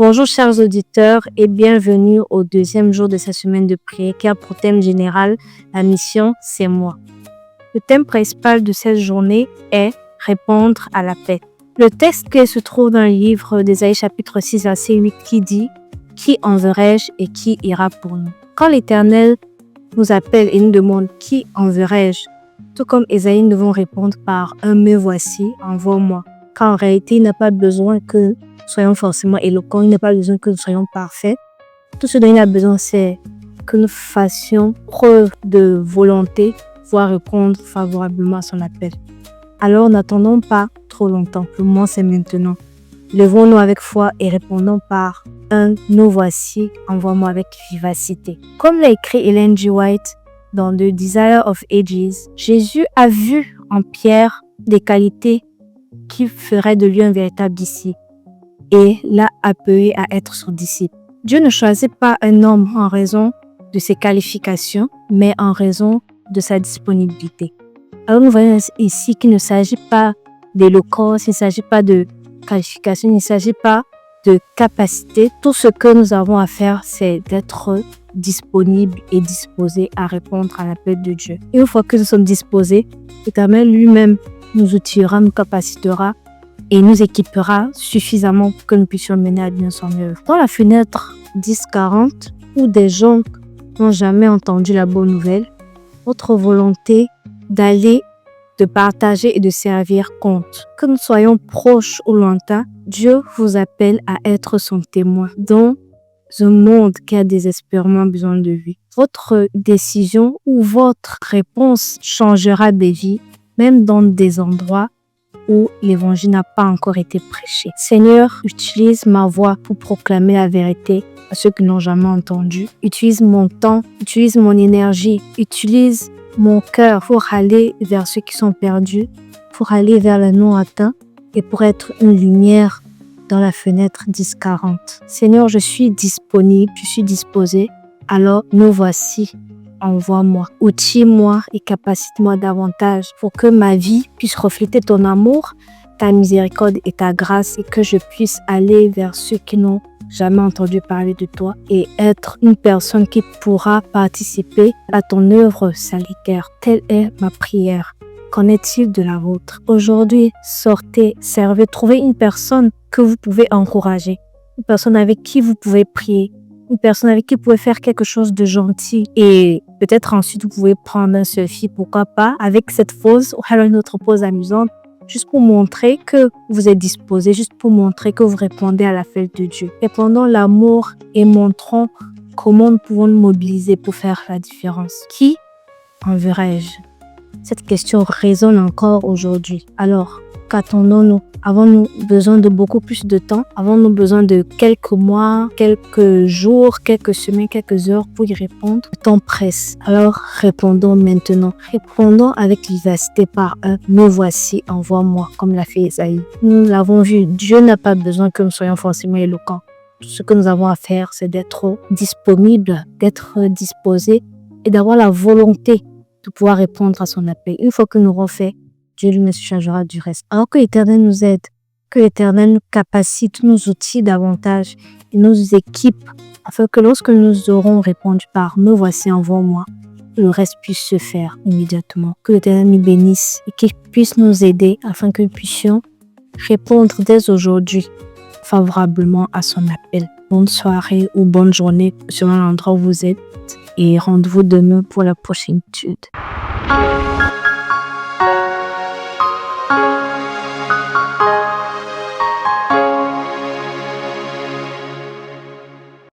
Bonjour chers auditeurs et bienvenue au deuxième jour de cette semaine de prière qui a pour thème général la mission c'est moi. Le thème principal de cette journée est répondre à l'appel. Le texte qui se trouve dans le livre d'Ésaïe chapitre 6 verset 8 qui dit « Qui enverrai-je et qui ira pour nous ?» Quand l'Éternel nous appelle et nous demande « Qui enverrai-je ?» Tout comme Ésaïe, nous devons répondre par un « Me voici, envoie-moi ». Car en réalité, il n'a pas besoin que nous soyons forcément éloquents, il n'a pas besoin que nous soyons parfaits. Tout ce dont il a besoin, c'est que nous fassions preuve de volonté pour pouvoir répondre favorablement à son appel. Alors, n'attendons pas trop longtemps. Le moment, c'est maintenant. Levons-nous avec foi et répondons par un « Nous voici, envoie-moi » avec vivacité. Comme l'a écrit Ellen G. White dans The Desire of Ages, Jésus a vu en Pierre des qualités qui feraient de lui un véritable disciple et l'a appelé à être son disciple. Dieu ne choisit pas un homme en raison de ses qualifications, mais en raison de sa disponibilité. Alors nous voyons ici qu'il ne s'agit pas d'éloquence, il ne s'agit pas de qualification, il ne s'agit pas de capacité. Tout ce que nous avons à faire, c'est d'être disponible et disposé à répondre à l'appel de Dieu. Et une fois que nous sommes disposés, l'Éternel lui-même nous outillera, nous capacitera et nous équipera suffisamment pour que nous puissions mener à bien son œuvre. Dans la fenêtre 10-40, où des gens n'ont jamais entendu la bonne nouvelle, votre volonté d'aller, de partager et de servir compte. Que nous soyons proches ou lointains, Dieu vous appelle à être son témoin dans un monde qui a désespérément besoin de lui. Votre décision ou votre réponse changera des vies, même dans des endroits où l'évangile n'a pas encore été prêché. Seigneur, utilise ma voix pour proclamer la vérité à ceux qui n'ont jamais entendu. Utilise mon temps, utilise mon énergie, utilise mon cœur pour aller vers ceux qui sont perdus, pour aller vers le non atteint et pour être une lumière dans la fenêtre 10-40. Seigneur, je suis disponible, je suis disposé. Alors, nous voici. Envoie-moi, outille-moi et capacite-moi davantage pour que ma vie puisse refléter ton amour, ta miséricorde et ta grâce et que je puisse aller vers ceux qui n'ont jamais entendu parler de toi et être une personne qui pourra participer à ton œuvre salutaire. Telle est ma prière. Qu'en est-il de la vôtre? Aujourd'hui, sortez, servez, trouvez une personne que vous pouvez encourager, une personne avec qui vous pouvez prier, une personne avec qui vous pouvez faire quelque chose de gentil et peut-être ensuite vous pouvez prendre un selfie, pourquoi pas, avec cette pose ou alors une autre pose amusante, juste pour montrer que vous êtes disposé, juste pour montrer que vous répondez à l'appel de Dieu. Répondons l'amour et montrons comment nous pouvons nous mobiliser pour faire la différence. Qui enverrai-je? Cette question résonne encore aujourd'hui. Alors, qu'attendons-nous? Avons-nous besoin de beaucoup plus de temps? Avons-nous besoin de quelques mois, quelques jours, quelques semaines, quelques heures pour y répondre? Le temps presse. Alors, répondons maintenant. Répondons avec vivacité par un « Me voici, envoie-moi » comme l'a fait Ésaïe. Nous l'avons vu, Dieu n'a pas besoin que nous soyons forcément éloquents. Tout ce que nous avons à faire, c'est d'être disponible, d'être disposé et d'avoir la volonté de pouvoir répondre à son appel. Une fois que nous l'aurons fait, Dieu lui se chargera du reste. Alors que l'Éternel nous aide, que l'Éternel nous capacite, nous outille davantage et nous équipe afin que lorsque nous aurons répondu par « Me voici, envoie-moi », le reste puisse se faire immédiatement. Que l'Éternel nous bénisse et qu'il puisse nous aider afin que nous puissions répondre dès aujourd'hui favorablement à son appel. Bonne soirée ou bonne journée selon l'endroit où vous êtes et rendez-vous demain pour la prochaine étude.